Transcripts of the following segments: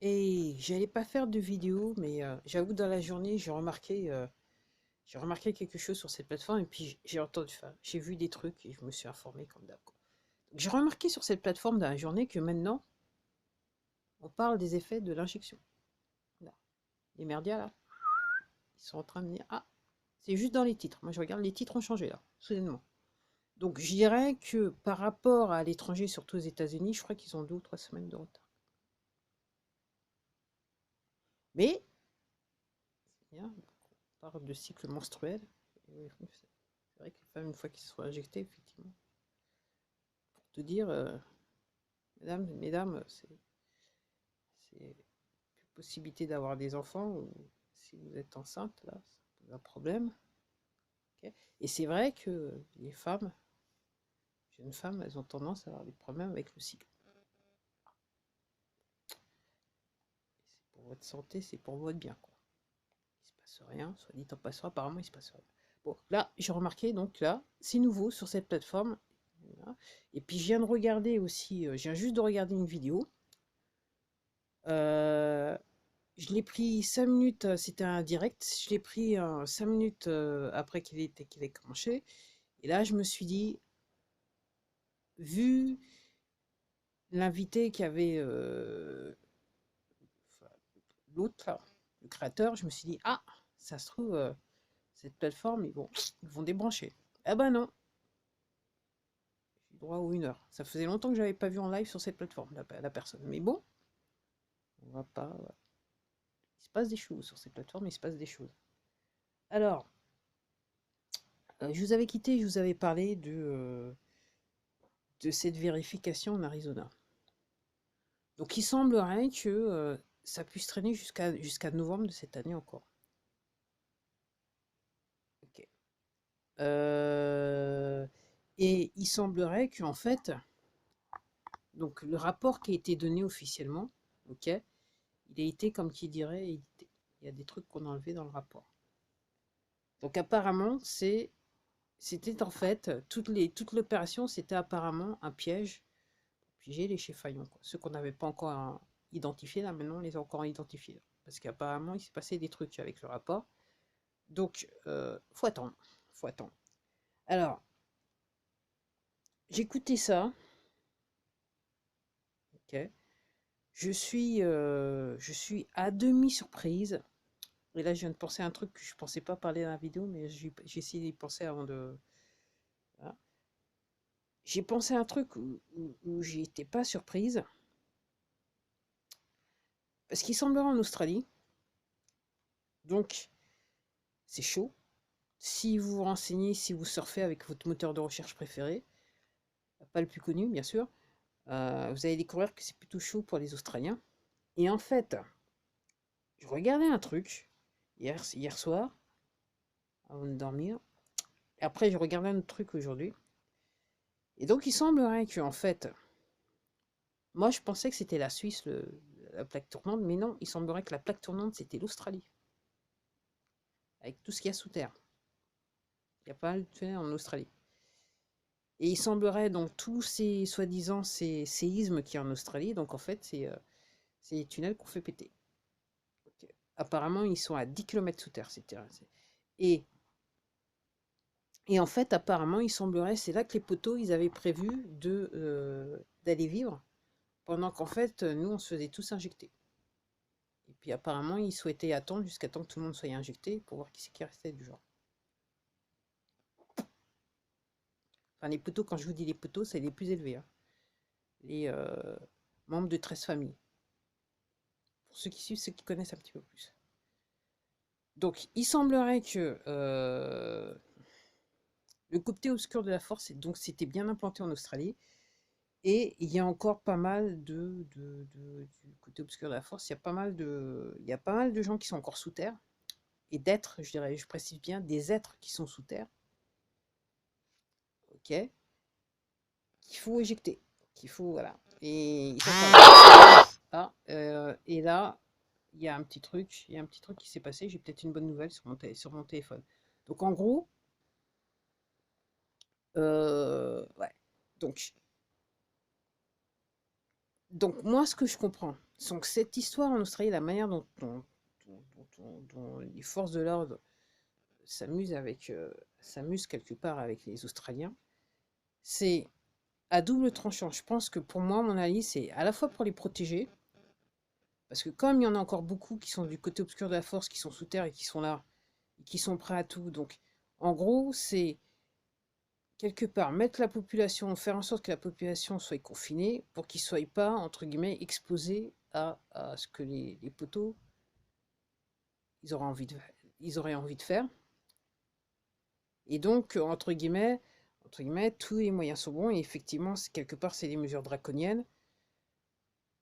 Et j'allais pas faire de vidéo, mais j'avoue dans la journée, j'ai remarqué quelque chose sur cette plateforme et puis j'ai entendu, enfin, j'ai vu des trucs et je me suis informé comme d'hab, quoi. Donc, j'ai remarqué sur cette plateforme dans la journée que maintenant, on parle des effets de l'injection. Là, les merdias là, ils sont en train de dire ah, c'est juste dans les titres. Moi, je regarde, les titres ont changé là, soudainement. Donc, je dirais que par rapport à l'étranger, surtout aux États-Unis, je crois qu'ils ont 2 ou 3 semaines de retard. Mais, bien, on parle de cycle menstruel. C'est vrai que les femmes, une fois qu'ils se sont injectés, effectivement, pour te dire, mesdames, c'est plus possibilité d'avoir des enfants, ou si vous êtes enceinte, là, ça pose un problème. Ok. Et c'est vrai que les femmes, jeunes femmes, elles ont tendance à avoir des problèmes avec le cycle. C'est pour votre santé, c'est pour votre bien, quoi. Il se passe rien, soit dit en passant, apparemment il se passe rien. Bon, là, j'ai remarqué, donc là, c'est nouveau sur cette plateforme. Voilà. Et puis je viens de regarder aussi, je viens juste de regarder une vidéo. Euh, je l'ai pris 5 minutes, c'était un direct, je l'ai pris 5 minutes après qu'il ait commencé. Et là, je me suis dit, vu l'invité qui avait enfin, l'autre, là, le créateur, je me suis dit, ah, ça se trouve, cette plateforme, ils vont débrancher. Ah ben non, j'ai droit aux 1 heure. Ça faisait longtemps que je n'avais pas vu en live sur cette plateforme, la personne. Mais bon, on va pas. Il se passe des choses sur cette plateforme, il se passe des choses. Alors, je vous avais quitté, je vous avais parlé de cette vérification en Arizona. Donc il semblerait que ça puisse traîner jusqu'à novembre de cette année encore. Ok. Euh, et il semblerait qu'en fait, donc le rapport qui a été donné officiellement, ok, il a été comme qui dirait édité. Il y a des trucs qu'on a enlevés dans le rapport. Donc apparemment, c'était en fait toute l'opération, c'était apparemment un piège pour piéger les Cheffaillons, quoi. Ceux qu'on n'avait pas encore identifiés, là maintenant on les a encore identifiés. Parce qu'apparemment il s'est passé des trucs avec le rapport. Donc faut attendre, faut attendre. Alors j'écoutais ça, ok. Je suis à demi surprise. Et là, je viens de penser à un truc que je pensais pas parler dans la vidéo, mais j'ai essayé d'y penser avant de. Voilà. J'ai pensé à un truc où j'étais pas surprise, parce qu'il semblerait en Australie, donc c'est chaud. Si vous vous renseignez, si vous surfez avec votre moteur de recherche préféré, pas le plus connu bien sûr, vous allez découvrir que c'est plutôt chaud pour les Australiens. Et en fait, je regardais un truc hier soir, avant de dormir, et après je regardais un autre truc aujourd'hui. Et donc il semblerait que, en fait, moi je pensais que c'était la Suisse, la plaque tournante, mais non, il semblerait que la plaque tournante c'était l'Australie, avec tout ce qu'il y a sous terre. Il y a pas mal de tunnels en Australie. Et il semblerait donc tous ces soi-disant ces séismes qu'il y a en Australie, donc en fait c'est les tunnels qu'on fait péter. Ok. Apparemment ils sont à 10 km sous terre ces terrains. Et, et en fait apparemment il semblerait, c'est là que les poteaux ils avaient prévu d'aller vivre, pendant qu'en fait nous on se faisait tous injecter. Et puis apparemment ils souhaitaient attendre jusqu'à temps que tout le monde soit injecté pour voir qui c'est qui restait du genre. Enfin les poteaux, quand je vous dis les poteaux, c'est les plus élevés, hein. Les membres de 13 familles. Pour ceux qui suivent, ceux qui connaissent un petit peu plus. Donc, il semblerait que le côté obscur de la force, donc c'était bien implanté en Australie, et il y a encore pas mal du côté obscur de la force. Il y a pas mal de gens qui sont encore sous terre, et d'êtres, je dirais, je précise bien, des êtres qui sont sous terre, ok, qu'il faut éjecter, qu'il faut voilà. Et ils sont ah, et là, il y a un petit truc qui s'est passé. J'ai peut-être une bonne nouvelle sur mon téléphone. Donc en gros, ouais. Donc Donc, moi, ce que je comprends, c'est que cette histoire en Australie, la manière dont les forces de l'ordre s'amusent quelque part avec les Australiens, c'est à double tranchant. Je pense que pour moi, mon avis, c'est à la fois pour les protéger, parce que comme il y en a encore beaucoup qui sont du côté obscur de la force, qui sont sous terre et qui sont là, et qui sont prêts à tout. Donc, en gros, c'est quelque part mettre la population, faire en sorte que la population soit confinée pour qu'ils ne soient pas, entre guillemets, exposés à ce que les poteaux, ils auraient envie de faire. Et donc, entre guillemets, tous les moyens sont bons. Et effectivement, quelque part, c'est des mesures draconiennes.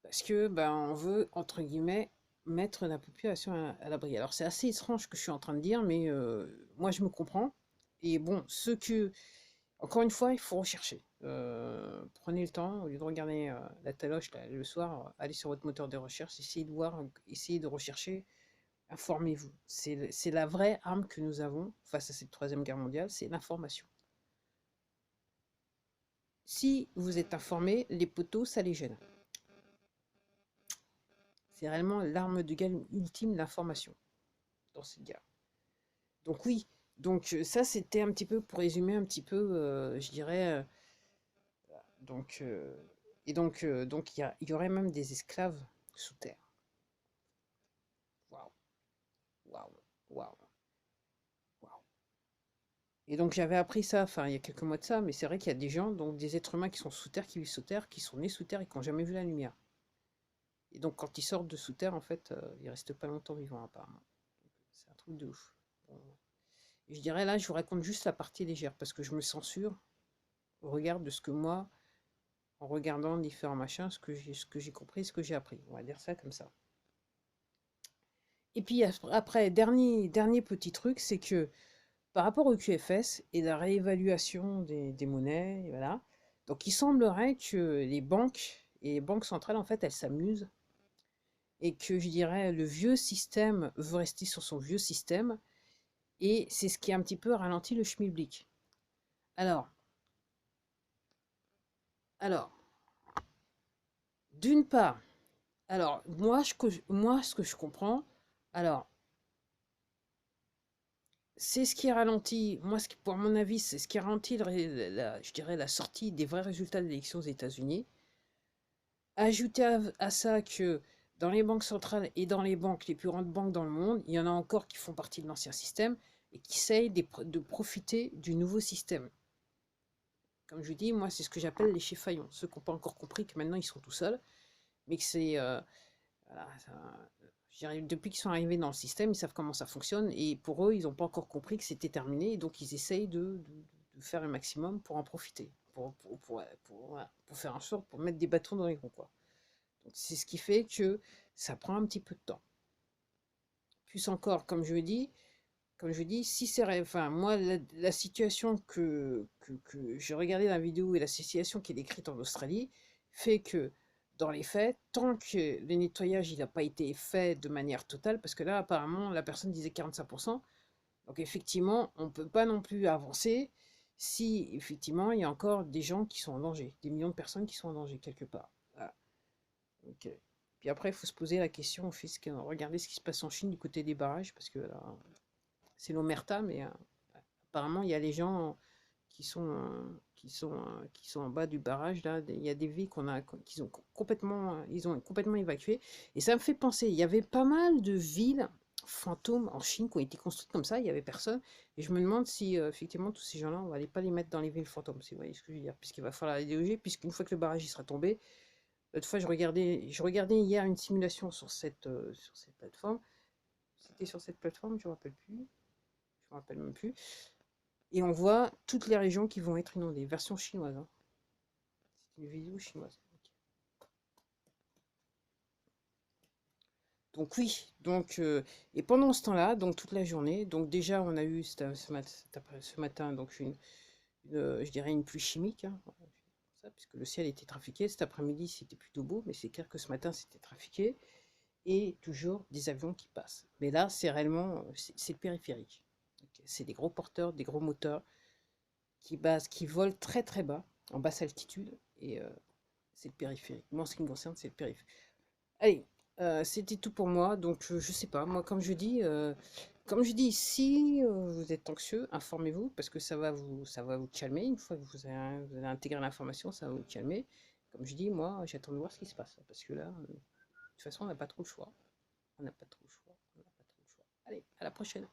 Parce que ben, on veut, entre guillemets, mettre la population à l'abri. Alors c'est assez étrange ce que je suis en train de dire, mais moi je me comprends. Et bon, encore une fois, il faut rechercher. Prenez le temps, au lieu de regarder la taloche là, le soir, allez sur votre moteur de recherche, essayez de voir, essayez de rechercher, informez-vous. C'est la vraie arme que nous avons face à cette troisième guerre mondiale, c'est l'information. Si vous êtes informé, les poteaux, ça les gêne. C'est réellement l'arme de guerre ultime, l'information, dans cette guerre. Donc oui, donc ça c'était un petit peu pour résumer un petit peu, je dirais, donc, donc il y aurait même des esclaves sous terre. Waouh, waouh, waouh, waouh. Et donc j'avais appris ça, enfin il y a quelques mois de ça, mais c'est vrai qu'il y a des gens, donc des êtres humains qui sont sous terre, qui vivent sous terre, qui sont nés sous terre et qui n'ont jamais vu la lumière. Et donc quand ils sortent de sous terre, en fait, ils restent pas longtemps vivants apparemment. C'est un truc de ouf. Bon. Et je dirais là, je vous raconte juste la partie légère, parce que je me censure au regard de ce que moi, en regardant différents machins, ce que j'ai compris, ce que j'ai appris. On va dire ça comme ça. Et puis après, dernier petit truc, c'est que par rapport au QFS et la réévaluation des monnaies, voilà, donc il semblerait que les banques et les banques centrales, en fait, elles s'amusent et que je dirais le vieux système veut rester sur son vieux système et c'est ce qui a un petit peu ralenti le schmilblick. Alors, alors, d'une part, alors moi ce que je comprends, alors c'est ce qui ralentit, moi, pour mon avis, c'est ce qui ralentit, je dirais, la sortie des vrais résultats de l'élection aux États-Unis. Ajoutez à ça que dans les banques centrales et dans les banques, les plus grandes banques dans le monde, il y en a encore qui font partie de l'ancien système et qui essayent de profiter du nouveau système. Comme je vous dis, moi, c'est ce que j'appelle les chifaillons. Ceux qui n'ont pas encore compris que maintenant, ils sont tout seuls, mais que c'est... voilà, depuis qu'ils sont arrivés dans le système, ils savent comment ça fonctionne et pour eux, ils n'ont pas encore compris que c'était terminé et donc ils essayent de faire un maximum pour en profiter, pour faire en sorte, pour mettre des bâtons dans les roues, quoi. Donc c'est ce qui fait que ça prend un petit peu de temps. Plus encore, comme je dis, si c'est, enfin, moi, la situation que j'ai regardé dans la vidéo et la situation qui est décrite en Australie fait que, dans les faits, tant que le nettoyage n'a pas été fait de manière totale, parce que là, apparemment, la personne disait 45%, donc effectivement, on ne peut pas non plus avancer si, effectivement, il y a encore des gens qui sont en danger, des millions de personnes qui sont en danger quelque part. Voilà. Donc, puis après, il faut se poser la question, regarder ce qui se passe en Chine du côté des barrages, parce que là, c'est l'omerta, mais apparemment, il y a les gens qui sont en bas du barrage. Là, il y a des vies ils ont complètement évacuées. Et ça me fait penser, il y avait pas mal de villes fantômes en Chine qui ont été construites comme ça, il n'y avait personne. Et je me demande si, effectivement, tous ces gens-là, on va aller pas les mettre dans les villes fantômes, si vous voyez ce que je veux dire. Puisqu'il va falloir les déloger, puisqu'une fois que le barrage il sera tombé, l'autre fois, je regardais hier une simulation sur cette plateforme. C'était sur cette plateforme, je ne me rappelle plus. Je me rappelle même plus. Et on voit toutes les régions qui vont être inondées. Version chinoise. Hein. C'est une vidéo chinoise. Donc oui, et pendant ce temps-là, donc toute la journée, donc déjà on a eu ce matin donc je dirais une pluie chimique, hein, puisque le ciel était trafiqué. Cet après-midi c'était plutôt beau, mais c'est clair que ce matin c'était trafiqué et toujours des avions qui passent. Mais là c'est réellement c'est le périphérique. C'est des gros porteurs, des gros moteurs qui volent très très bas, en basse altitude, et c'est le périphérique. Moi, en ce qui me concerne, c'est le périphérique. Allez, c'était tout pour moi. Donc, je sais pas. Moi, comme je dis, si vous êtes anxieux, informez-vous parce que ça va vous calmer. Une fois que vous avez intégré l'information, ça va vous calmer. Comme je dis, moi, j'attends de voir ce qui se passe parce que là, de toute façon, on n'a pas trop le choix. On n'a pas trop le choix. On n'a pas trop le choix. Allez, à la prochaine.